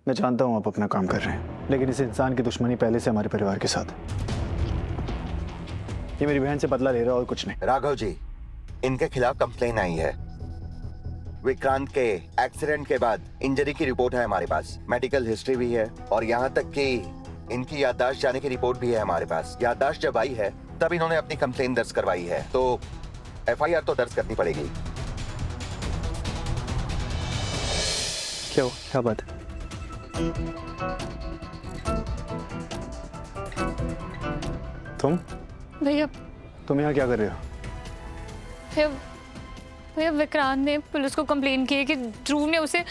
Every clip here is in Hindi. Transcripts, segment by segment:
मैं जानता हूँ आप अपना काम कर रहे हैं, लेकिन इस इंसान की दुश्मनी पहले से हमारे परिवार के साथ है। ये मेरी बहन से बदला ले रहा है और कुछ नहीं। राघव जी, इनके खिलाफ कंप्लेन आई है। विक्रांत के एक्सीडेंट के बाद इंजरी की रिपोर्ट है हमारे पास, मेडिकल हिस्ट्री भी है और यहाँ तक कि इनकी याददाश्त जाने की रिपोर्ट भी है हमारे पास। याददाश्त जब आई है तब इन्होंने अपनी कंप्लेन दर्ज करवाई है, तो एफआईआर तो दर्ज करनी पड़ेगी। क्या बात है? भैया तुम यहाँ क्या कर रहे हो? भैया विक्रांत ने पुलिस को कंप्लेन की है कि ध्रुव ने उसे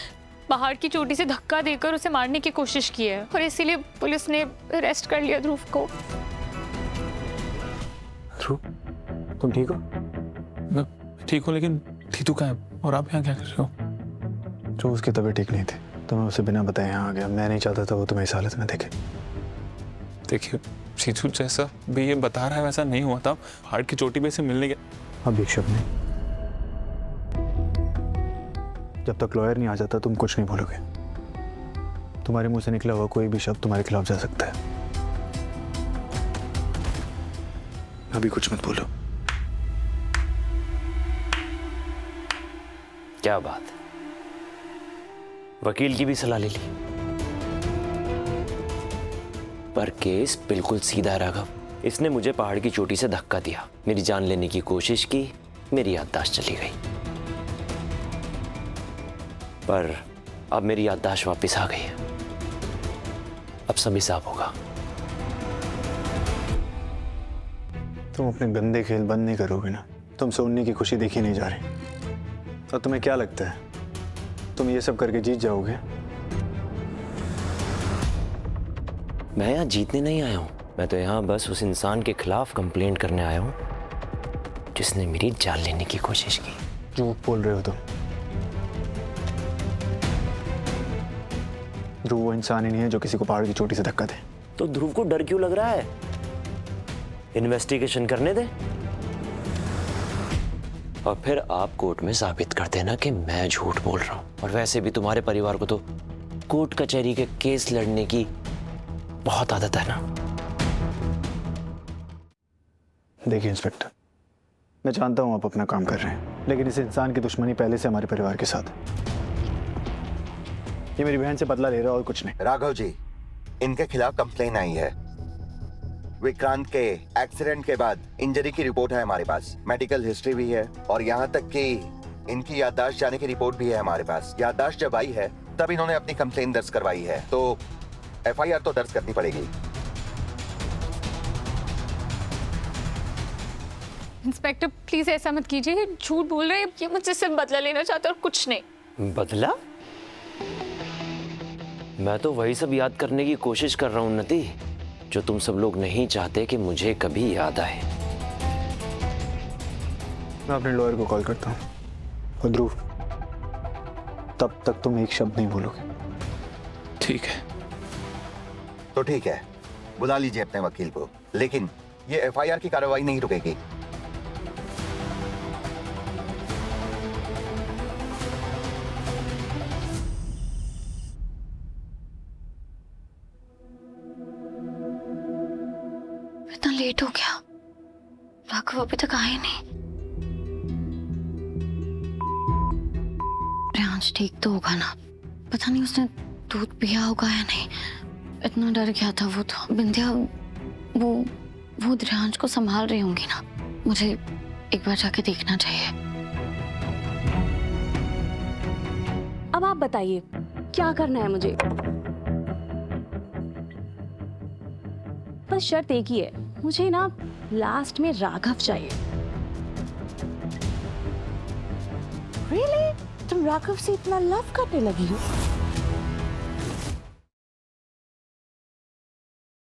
पहाड़ की चोटी से धक्का देकर उसे मारने की कोशिश की है और इसीलिए पुलिस ने अरेस्ट कर लिया ध्रुव को। ध्रुव, तुम ठीक हो? मैं ठीक हूँ, लेकिन थीतू कहाँ है और आप यहाँ क्या कर रहे हो? जो उसकी तबीयत ठीक नहीं थी तो मैं उसे बिना बताए यहाँ आ गया। मैं नहीं चाहता था वो तुम्हें इस हालत में देखे। देखिए सीतू, जैसा भी ये बता रहा है वैसा नहीं हुआ था। पहाड़ की चोटी पे से मिलने गया। अब एक शब्द नहीं, जब तक लॉयर नहीं आ जाता तुम कुछ नहीं बोलोगे। तुम्हारे मुंह से निकला हुआ कोई भी शब्द तुम्हारे खिलाफ जा सकता है। अभी कुछ मत बोलो। क्या बात है, वकील की भी सलाह ले ली, पर केस बिल्कुल सीधा है राघव। इसने मुझे पहाड़ की चोटी से धक्का दिया, मेरी जान लेने की कोशिश की, मेरी याददाश्त चली गई। पर अब मेरी याददाश्त वापस आ गई है, अब सब हिसाब होगा। तुम अपने गंदे खेल बंद नहीं करोगे ना? तुमसे उन्हीं की खुशी देखी नहीं जा रही। और तुम्हें क्या लगता है तुम ये सब करके जीत जाओगे? मैं यहाँ जीतने नहीं आया हूँ, मैं तो यहाँ बस उस इंसान के खिलाफ कंप्लेंट करने आया हूँ जिसने मेरी जान लेने की कोशिश की। झूठ बोल रहे हो तुम। ध्रुव वो इंसान ही नहीं है जो किसी को पहाड़ की चोटी से धक्का दे। तो ध्रुव को डर क्यों लग रहा है? इन्वेस्टिगेशन करने दे और फिर आप कोर्ट में साबित कर देना कि मैं झूठ बोल रहा हूं। और वैसे भी तुम्हारे परिवार को तो कोर्ट कचहरी के केस लड़ने की बहुत आदत है ना। देखिए इंस्पेक्टर, मैं जानता हूं आप अपना काम कर रहे हैं, लेकिन इस इंसान की दुश्मनी पहले से हमारे परिवार के साथ है। ये मेरी बहन से बदला ले रहा है और कुछ नहीं। राघव जी, इनके खिलाफ कंप्लेन आई है। विक्रांत के एक्सीडेंट के बाद इंजरी की रिपोर्ट है हमारे पास, मेडिकल हिस्ट्री भी है और यहाँ तक कि इनकी याददाश्त जाने की रिपोर्ट भी है हमारे पास। याददाश्त जब आई है तब इन्होंने अपनी कंप्लेन दर्ज करवाई है, तो एफआईआर तो दर्ज करनी पड़ेगी। इंस्पेक्टर प्लीज ऐसा मत कीजिए, झूठ बोल रहे हैं। ये मुझसे सिर्फ बदला लेना चाहते और कुछ नहीं। बदला? मैं तो वही सब याद करने की कोशिश कर रहा हूं उन्नति, जो तुम सब लोग नहीं चाहते कि मुझे कभी याद आए। मैं अपने लॉयर को कॉल करता हूँ। और ध्रुव, तब तक तुम एक शब्द नहीं बोलोगे। ठीक है। तो ठीक है, बुला लीजिए अपने वकील को, लेकिन ये एफआईआर की कार्रवाई नहीं रुकेगी। इतना लेट हो गया, राघव अभी तक आए नहीं। प्रियांश ठीक तो होगा ना? पता नहीं उसने दूध पिया होगा या नहीं। इतना डर गया था वो तो। बिंदिया वो प्रियांश को संभाल रही होंगी ना? मुझे एक बार जाके देखना चाहिए। अब आप बताइए क्या करना है मुझे? बस शर्त एक ही है, मुझे ना लास्ट में राघव चाहिए। Really? तुम राघव से इतना लव करने लगी हो?